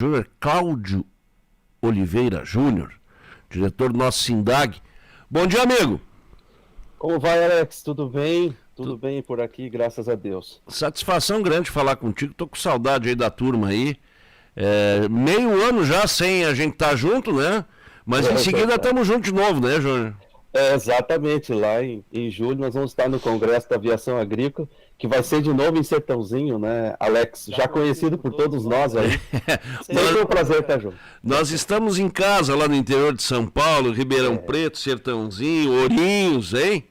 Júnior Cláudio Oliveira Júnior, diretor do nosso SINDAG. Bom dia, amigo. Como vai, Alex? Tudo bem? Tudo bem por aqui, graças a Deus. Satisfação grande falar contigo, tô com saudade aí da turma aí. Meio ano já sem a gente estar junto, né? Mas em seguida estamos juntos de novo, né, Júnior? Exatamente, lá em julho nós vamos estar no Congresso da Aviação Agrícola, que vai ser de novo em Sertãozinho, né, Alex? Já conhecido por todos nós aí. Sempre um prazer estar junto. Nós estamos em casa lá no interior de São Paulo, Ribeirão Preto, Sertãozinho, Ourinhos, hein?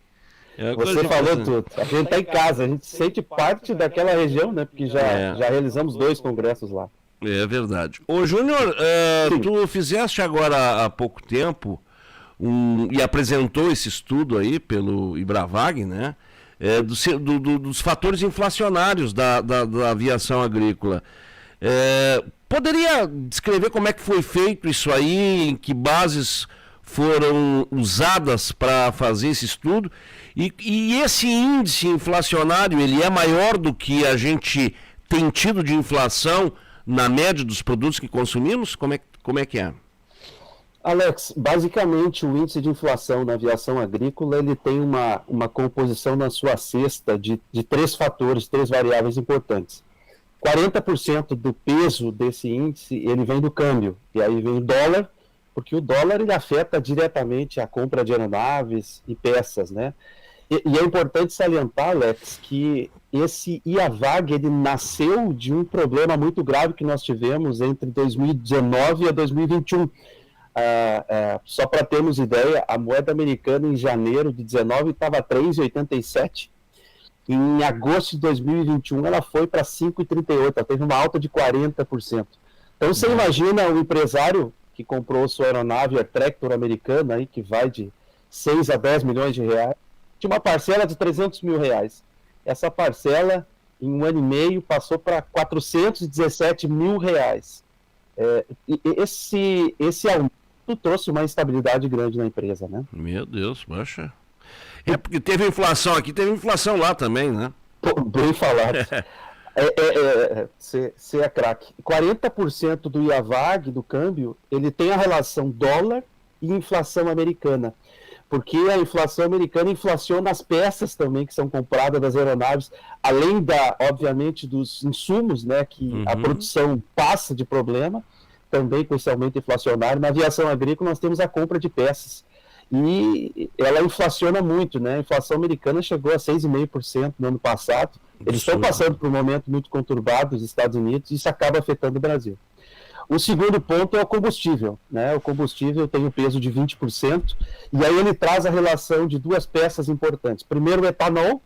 Você falou tudo. A gente está em casa, a gente sente parte daquela região, né? Porque já realizamos 2 congressos lá. É verdade. Ô, Júnior, tu fizeste agora há pouco tempo e apresentou esse estudo aí pelo IBRAVAG, né? Dos fatores inflacionários da aviação agrícola. Poderia descrever como é que foi feito isso aí, em que bases foram usadas para fazer esse estudo? E esse índice inflacionário, ele é maior do que a gente tem tido de inflação na média dos produtos que consumimos? Como é que é? Alex, basicamente o índice de inflação na aviação agrícola ele tem uma composição na sua cesta de 3 fatores, 3 variáveis importantes. 40% do peso desse índice ele vem do câmbio, e aí vem o dólar, porque o dólar ele afeta diretamente a compra de aeronaves e peças, né? E é importante salientar, Alex, que esse IAVAG ele nasceu de um problema muito grave que nós tivemos entre 2019 e 2021. Só para termos ideia, a moeda americana em janeiro de 19 estava 3,87. Em agosto de 2021 ela foi para 5,38, ela teve uma alta de 40%. Então você imagina um empresário que comprou sua aeronave Air Tractor americana, aí, que vai de 6 a 10 milhões de reais, tinha uma parcela de 300 mil reais. Essa parcela, em 1 ano e meio, passou para 417 mil reais. Esse aumento trouxe uma instabilidade grande na empresa, né? Meu Deus, baixa. Porque teve inflação aqui, teve inflação lá também, né? Bem falado. Você é craque. 40% do IAVAG, do câmbio, ele tem a relação dólar e inflação americana. Porque a inflação americana inflaciona as peças também que são compradas das aeronaves, além obviamente, dos insumos, né, que a produção passa de problema, também com esse aumento inflacionário. Na aviação agrícola nós temos a compra de peças, e ela inflaciona muito, né? A inflação americana chegou a 6,5% no ano passado. Eles estão passando por um momento muito conturbado nos Estados Unidos, e isso acaba afetando o Brasil. O segundo ponto é o combustível, né? O combustível tem um peso de 20%, e aí ele traz a relação de 2 peças importantes. Primeiro, o etanol,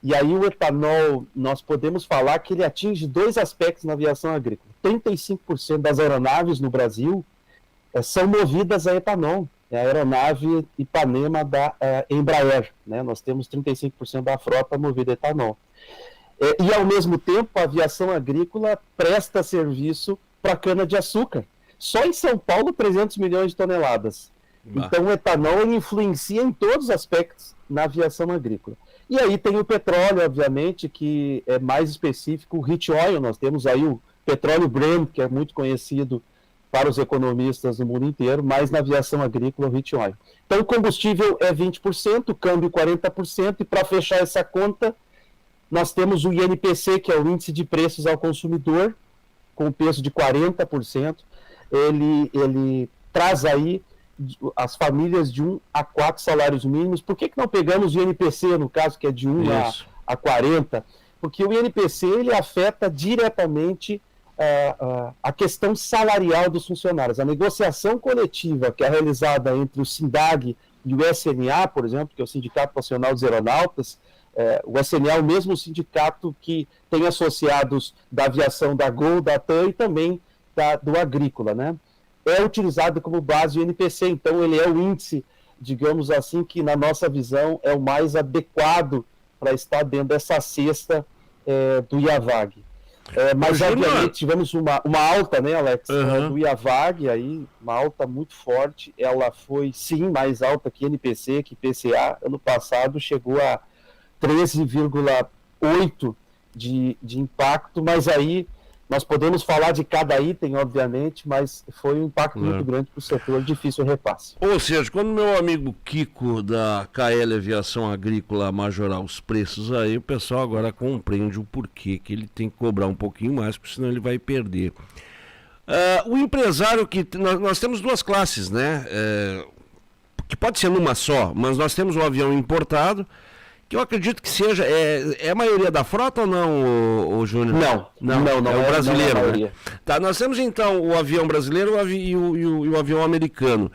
e aí o etanol, nós podemos falar que ele atinge 2 aspectos na aviação agrícola. 35% das aeronaves no Brasil são movidas a etanol. É a aeronave Ipanema da Embraer, né? Nós temos 35% da frota movida a etanol. E, ao mesmo tempo, a aviação agrícola presta serviço para cana-de-açúcar. Só em São Paulo, 300 milhões de toneladas. Então, o etanol ele influencia em todos os aspectos na aviação agrícola. E aí tem o petróleo, obviamente, que é mais específico, o heat oil. Nós temos aí o petróleo Brent, que é muito conhecido para os economistas do mundo inteiro, mas na aviação agrícola o heat oil. Então, o combustível é 20%, o câmbio 40%, e para fechar essa conta, nós temos o INPC, que é o Índice de Preços ao Consumidor, com peso de 40%, ele traz aí as famílias de 1 a 4 salários mínimos. Por que não pegamos o INPC, no caso, que é de 1 a 40? Porque o INPC ele afeta diretamente a questão salarial dos funcionários. A negociação coletiva que é realizada entre o SINDAG e o SNA, por exemplo, que é o Sindicato Nacional dos Aeronautas, o SNA é o mesmo sindicato que tem associados da aviação da Gol, da TAM e também do agrícola, né? É utilizado como base o INPC, então ele é o índice, digamos assim, que na nossa visão é o mais adequado para estar dentro dessa cesta do IAVAG. Mas obviamente tivemos uma alta, né, Alex, do IAVAG, aí, uma alta muito forte. Ela foi sim mais alta que INPC, que IPCA. Ano passado chegou a 13,8 de impacto, mas aí Nós podemos falar de cada item, obviamente, mas foi um impacto muito grande para o setor, difícil repasse. Ou seja, quando meu amigo Kiko da KL Aviação Agrícola majorar os preços aí, o pessoal agora compreende o porquê que ele tem que cobrar um pouquinho mais, porque senão ele vai perder. O empresário que... Nós temos duas classes, né? Que pode ser numa só, mas nós temos o avião importado, que eu acredito que seja... É a maioria da frota ou não, o Júnior? Não, é o brasileiro, não é a né? maioria. Tá, nós temos então o avião brasileiro e o avião americano.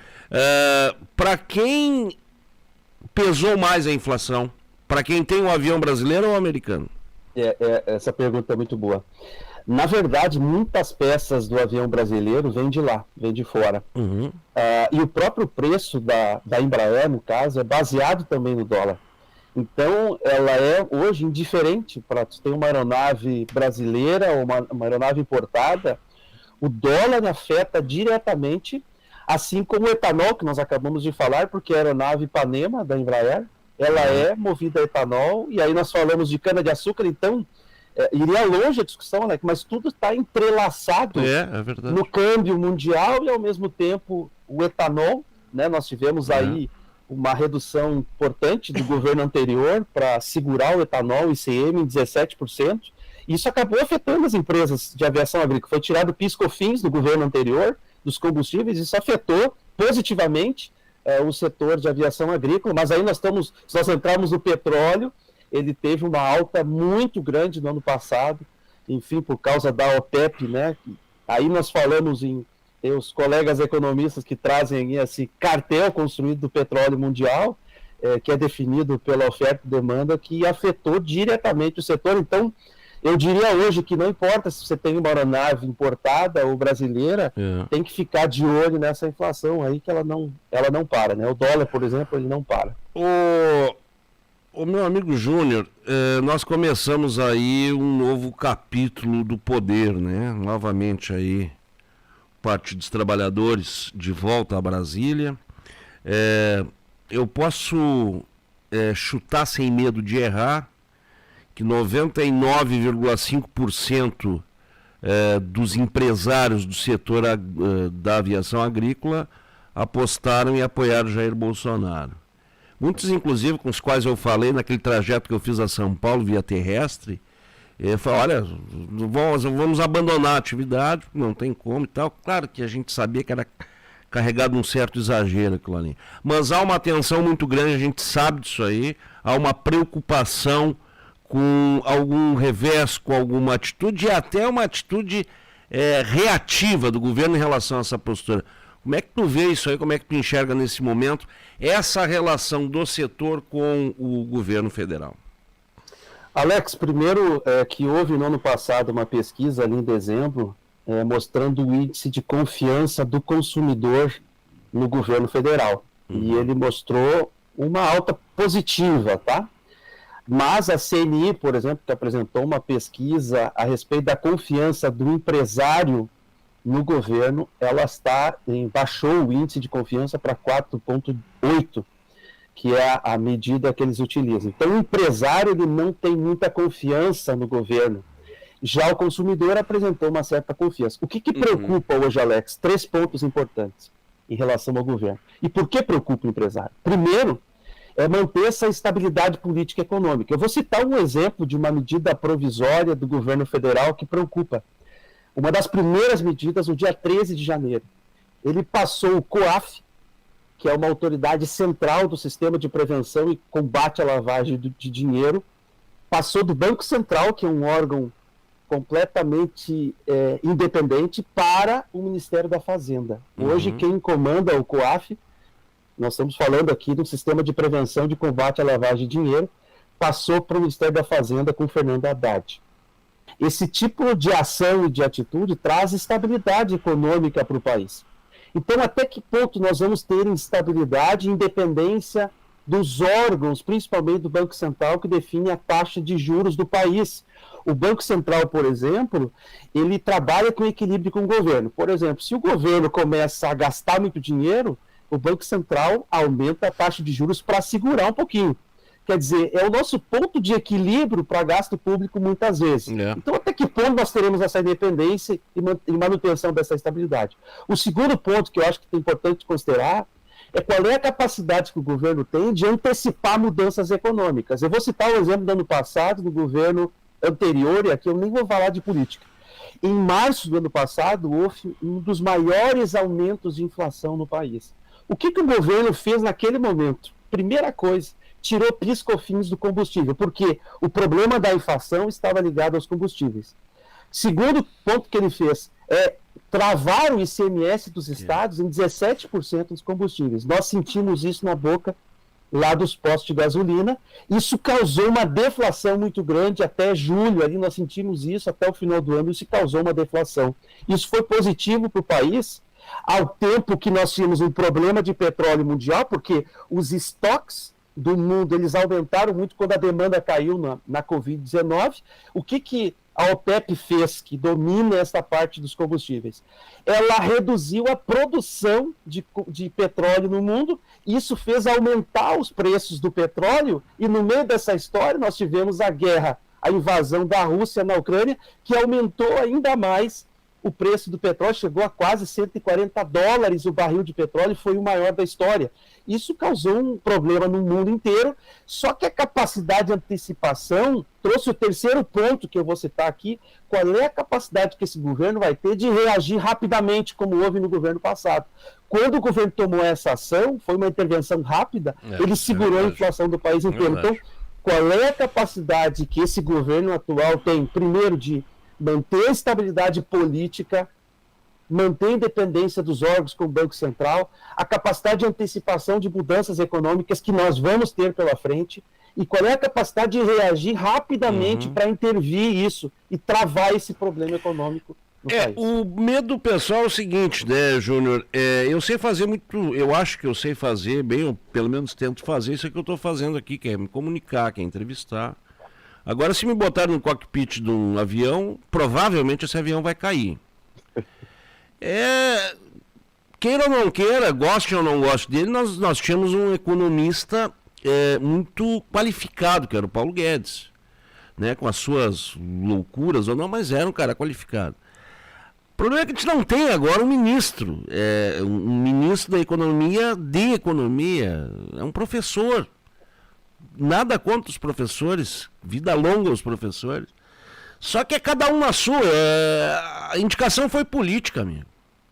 Para quem pesou mais a inflação? Para quem tem o avião brasileiro ou americano? Essa pergunta é muito boa. Na verdade, muitas peças do avião brasileiro vêm de lá, vêm de fora. Uhum. E o próprio preço da Embraer, no caso, é baseado também no dólar. Então, ela é hoje indiferente para ter uma aeronave brasileira ou uma aeronave importada, o dólar afeta diretamente, assim como o etanol, que nós acabamos de falar, porque a aeronave Ipanema, da Embraer, ela é movida a etanol, e aí nós falamos de cana-de-açúcar, então... iria longe a discussão, né? Mas tudo está entrelaçado no câmbio mundial e, ao mesmo tempo, o etanol, né? Nós tivemos aí uma redução importante do governo anterior para segurar o etanol ICM em 17%. E isso acabou afetando as empresas de aviação agrícola. Foi tirado o PIS/COFINS do governo anterior, dos combustíveis, e isso afetou positivamente o setor de aviação agrícola. Mas aí se nós entrarmos no petróleo, ele teve uma alta muito grande no ano passado, enfim, por causa da OPEP, né? Aí nós falamos tem os colegas economistas que trazem esse cartel construído do petróleo mundial, que é definido pela oferta e demanda, que afetou diretamente o setor. Então, eu diria hoje que não importa se você tem uma aeronave importada ou brasileira, tem que ficar de olho nessa inflação aí, que ela não para, né? O dólar, por exemplo, ele não para. O meu amigo Júnior, nós começamos aí um novo capítulo do poder, né? Novamente aí, o Partido dos Trabalhadores de volta a Brasília. Eu posso chutar sem medo de errar que 99,5% dos empresários do setor da aviação agrícola apostaram e apoiaram Jair Bolsonaro. Muitos, inclusive, com os quais eu falei naquele trajeto que eu fiz a São Paulo via terrestre, falaram, olha, vamos abandonar a atividade, não tem como e tal. Claro que a gente sabia que era carregado um certo exagero aquilo ali. Mas há uma tensão muito grande, a gente sabe disso aí, há uma preocupação com algum revés, com alguma atitude, e até uma atitude reativa do governo em relação a essa postura. Como é que tu vê isso aí, como é que tu enxerga nesse momento essa relação do setor com o governo federal? Alex, primeiro que houve no ano passado uma pesquisa ali em dezembro mostrando o índice de confiança do consumidor no governo federal. E ele mostrou uma alta positiva, tá? Mas a CNI, por exemplo, que apresentou uma pesquisa a respeito da confiança do empresário no governo, ela baixou o índice de confiança para 4,8, que é a medida que eles utilizam. Então, o empresário ele não tem muita confiança no governo. Já o consumidor apresentou uma certa confiança. O que preocupa hoje, Alex? 3 pontos importantes em relação ao governo. E por que preocupa o empresário? Primeiro, é manter essa estabilidade política e econômica. Eu vou citar um exemplo de uma medida provisória do governo federal que preocupa. Uma das primeiras medidas, no dia 13 de janeiro, ele passou o COAF, que é uma autoridade central do sistema de prevenção e combate à lavagem de dinheiro, passou do Banco Central, que é um órgão completamente independente, para o Ministério da Fazenda. Hoje, quem comanda o COAF, nós estamos falando aqui do sistema de prevenção de combate à lavagem de dinheiro, passou para o Ministério da Fazenda com Fernando Haddad. Esse tipo de ação e de atitude traz estabilidade econômica para o país. Então, até que ponto nós vamos ter estabilidade e independência dos órgãos, principalmente do Banco Central, que define a taxa de juros do país? O Banco Central, por exemplo, ele trabalha com equilíbrio com o governo. Por exemplo, se o governo começa a gastar muito dinheiro, o Banco Central aumenta a taxa de juros para segurar um pouquinho. Quer dizer, é o nosso ponto de equilíbrio para gasto público muitas vezes. Então, até que ponto nós teremos essa independência e manutenção dessa estabilidade? O segundo ponto que eu acho que é importante considerar é qual é a capacidade que o governo tem de antecipar mudanças econômicas. Eu vou citar o exemplo do ano passado, do governo anterior, e aqui eu nem vou falar de política. Em março do ano passado, houve um dos maiores aumentos de inflação no país. O que o governo fez naquele momento? Primeira coisa, tirou PIS/COFINS do combustível, porque o problema da inflação estava ligado aos combustíveis. Segundo ponto que ele fez é travar o ICMS dos estados em 17% dos combustíveis. Nós sentimos isso na boca lá dos postos de gasolina. Isso causou uma deflação muito grande até julho, ali nós sentimos isso, até o final do ano, isso causou uma deflação. Isso foi positivo para o país, ao tempo que nós tínhamos um problema de petróleo mundial, porque os estoques do mundo, eles aumentaram muito quando a demanda caiu na Covid-19. O que a OPEP fez, que domina essa parte dos combustíveis? Ela reduziu a produção de petróleo no mundo, e isso fez aumentar os preços do petróleo, e no meio dessa história nós tivemos a guerra, a invasão da Rússia na Ucrânia, que aumentou ainda mais o preço do petróleo, chegou a quase $140 o barril de petróleo, foi o maior da história. Isso causou um problema no mundo inteiro, só que a capacidade de antecipação trouxe o terceiro ponto que eu vou citar aqui: qual é a capacidade que esse governo vai ter de reagir rapidamente, como houve no governo passado. Quando o governo tomou essa ação, foi uma intervenção rápida, ele segurou a inflação do país inteiro. Então, qual é a capacidade que esse governo atual tem, primeiro, de manter a estabilidade política, manter a independência dos órgãos como o Banco Central, a capacidade de antecipação de mudanças econômicas que nós vamos ter pela frente, e qual é a capacidade de reagir rapidamente para intervir isso e travar esse problema econômico no país. O medo pessoal é o seguinte, né, Júnior? Eu sei fazer muito, eu acho que eu sei fazer bem, ou pelo menos tento fazer isso que eu estou fazendo aqui, que é me comunicar, que é entrevistar. Agora, se me botarem no cockpit de um avião, provavelmente esse avião vai cair. Queira ou não queira, goste ou não goste dele, nós tínhamos um economista muito qualificado, que era o Paulo Guedes, né, com as suas loucuras ou não, mas era um cara qualificado. O problema é que a gente não tem agora um ministro da economia, é um professor. Nada contra os professores, vida longa aos professores. Só que é cada um na sua. A indicação foi política, amigo.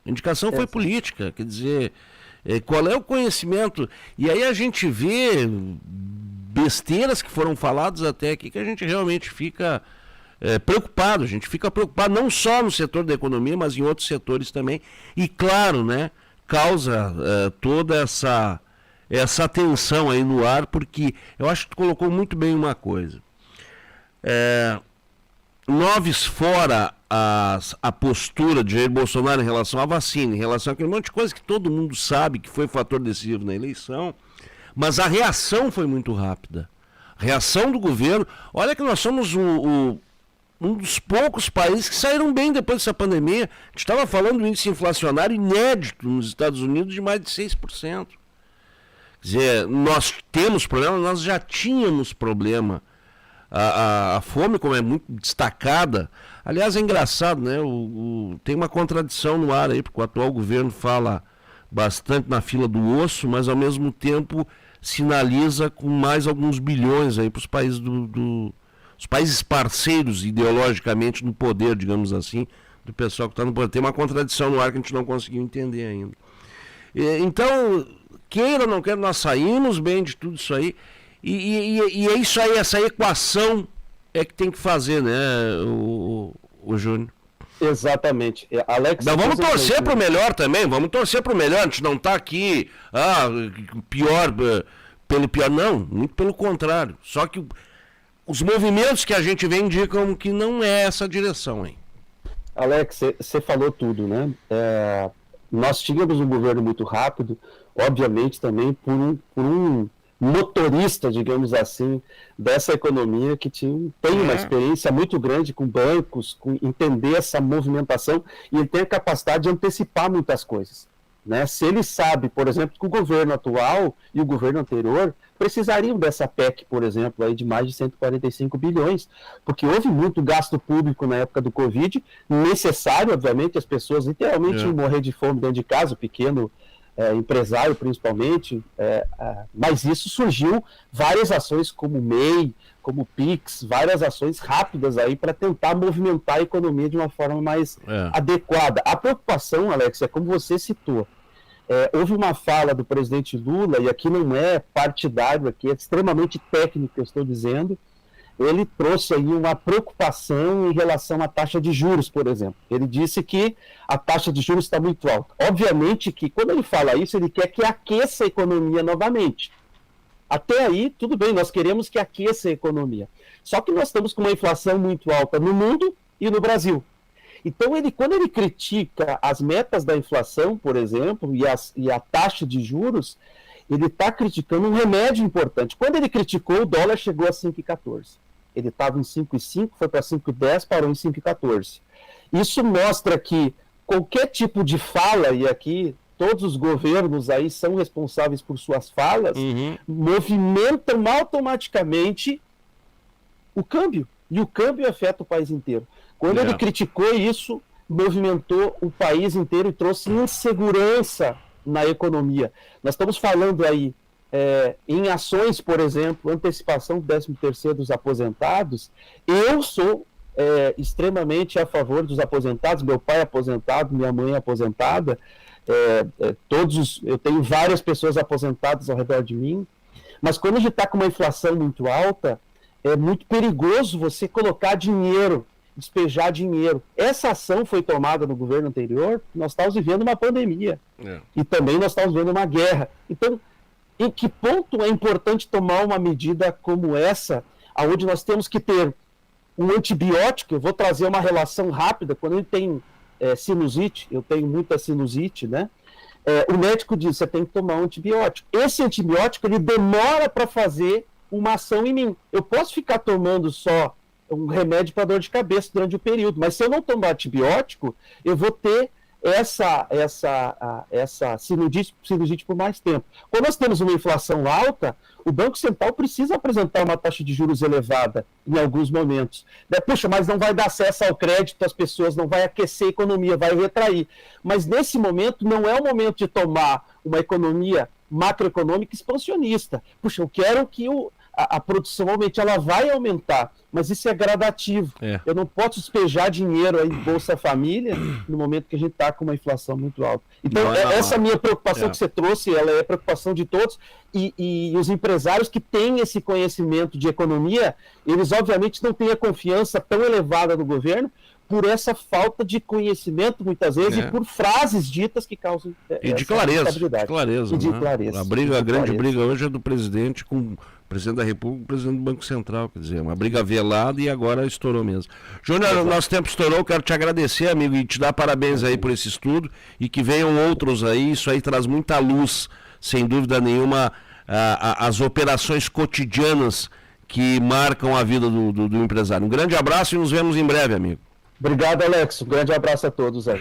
A indicação foi política. Quer dizer, qual é o conhecimento? E aí a gente vê besteiras que foram faladas até aqui que a gente realmente fica preocupado. A gente fica preocupado não só no setor da economia, mas em outros setores também. E claro, né, causa toda essa tensão aí no ar, porque eu acho que tu colocou muito bem uma coisa. Noves fora a postura de Jair Bolsonaro em relação à vacina, em relação a aquele monte de coisa que todo mundo sabe que foi fator decisivo na eleição, mas a reação foi muito rápida. A reação do governo, olha que nós somos um dos poucos países que saíram bem depois dessa pandemia. A gente estava falando do índice inflacionário inédito nos Estados Unidos de mais de 6%. Quer dizer, nós temos problema, nós já tínhamos problema. A fome, como é muito destacada, aliás, é engraçado, né? Tem uma contradição no ar aí, porque o atual governo fala bastante na fila do osso, mas ao mesmo tempo sinaliza com mais alguns bilhões aí para os países os países parceiros ideologicamente no poder, digamos assim, do pessoal que está no poder. Tem uma contradição no ar que a gente não conseguiu entender ainda. Então, queira ou não queira, nós saímos bem de tudo isso aí. E é isso aí, essa equação é que tem que fazer, né, o Júnior? Exatamente. Alex, nós vamos torcer para o melhor também, vamos torcer para o melhor, a gente não está aqui, pior, pelo pior, não, muito pelo contrário. Só que os movimentos que a gente vê indicam que não é essa a direção, hein? Alex, você falou tudo, né? Nós tínhamos um governo muito rápido, obviamente também por um motorista, digamos assim, dessa economia que tem uma experiência muito grande com bancos, com entender essa movimentação, e ele tem a capacidade de antecipar muitas coisas. né? Se ele sabe, por exemplo, que o governo atual e o governo anterior precisariam dessa PEC, por exemplo, aí de mais de 145 bilhões, porque houve muito gasto público na época do Covid, necessário, obviamente, as pessoas literalmente iam morrer de fome dentro de casa, o pequeno empresário principalmente, mas isso surgiu várias ações como o MEI, como o PIX, várias ações rápidas aí para tentar movimentar a economia de uma forma mais adequada. A preocupação, Alex, é como você citou, houve uma fala do presidente Lula, e aqui não é partidário, aqui é extremamente técnico, eu estou dizendo, ele trouxe aí uma preocupação em relação à taxa de juros, por exemplo. Ele disse que a taxa de juros está muito alta. Obviamente que quando ele fala isso, ele quer que aqueça a economia novamente. Até aí, tudo bem, nós queremos que aqueça a economia. Só que nós estamos com uma inflação muito alta no mundo e no Brasil. Então, quando ele critica as metas da inflação, por exemplo, e a taxa de juros, ele está criticando um remédio importante. Quando ele criticou, o dólar chegou a 5,14. Ele estava em 5,5, foi para 5,10, parou em 5,14. Isso mostra que qualquer tipo de fala, e aqui todos os governos aí são responsáveis por suas falas, movimentam automaticamente o câmbio. E o câmbio afeta o país inteiro. Quando ele criticou isso, movimentou o país inteiro e trouxe insegurança na economia. Nós estamos falando aí em ações, por exemplo, antecipação do 13º dos aposentados. Eu sou extremamente a favor dos aposentados, meu pai é aposentado, minha mãe é aposentada, eu tenho várias pessoas aposentadas ao redor de mim, mas quando a gente está com uma inflação muito alta, é muito perigoso você colocar dinheiro, despejar dinheiro. Essa ação foi tomada no governo anterior, nós estávamos vivendo uma pandemia, e também nós estávamos vivendo uma guerra. Então, em que ponto é importante tomar uma medida como essa, onde nós temos que ter um antibiótico? Eu vou trazer uma relação rápida. Quando ele tem sinusite, eu tenho muita sinusite, né? O médico diz, você tem que tomar um antibiótico. Esse antibiótico, ele demora para fazer uma ação em mim. Eu posso ficar tomando só um remédio para dor de cabeça durante o período, mas se eu não tomar antibiótico, eu vou ter essa sinusite por mais tempo. Quando nós temos uma inflação alta, o Banco Central precisa apresentar uma taxa de juros elevada em alguns momentos. Puxa, mas não vai dar acesso ao crédito às pessoas, não vai aquecer a economia, vai retrair. Mas nesse momento não é o momento de tomar uma economia macroeconômica expansionista. Puxa, eu quero que a produção aumente, ela vai aumentar, mas isso é gradativo. Eu não posso despejar dinheiro aí em Bolsa Família no momento que a gente está com uma inflação muito alta. Então, essa minha preocupação que você trouxe, ela é a preocupação de todos, e os empresários que têm esse conhecimento de economia, eles obviamente não têm a confiança tão elevada no governo, por essa falta de conhecimento, muitas vezes, e por frases ditas que causam e de clareza, clareza. A grande briga hoje é do presidente com o presidente da República e o presidente do Banco Central, quer dizer, uma briga velada e agora estourou mesmo. Júnior, o nosso tempo estourou, quero te agradecer, amigo, e te dar parabéns aí por esse estudo, e que venham outros aí, isso aí traz muita luz, sem dúvida nenhuma, as operações cotidianas que marcam a vida do empresário. Um grande abraço e nos vemos em breve, amigo. Obrigado, Alex. Um grande abraço a todos aí.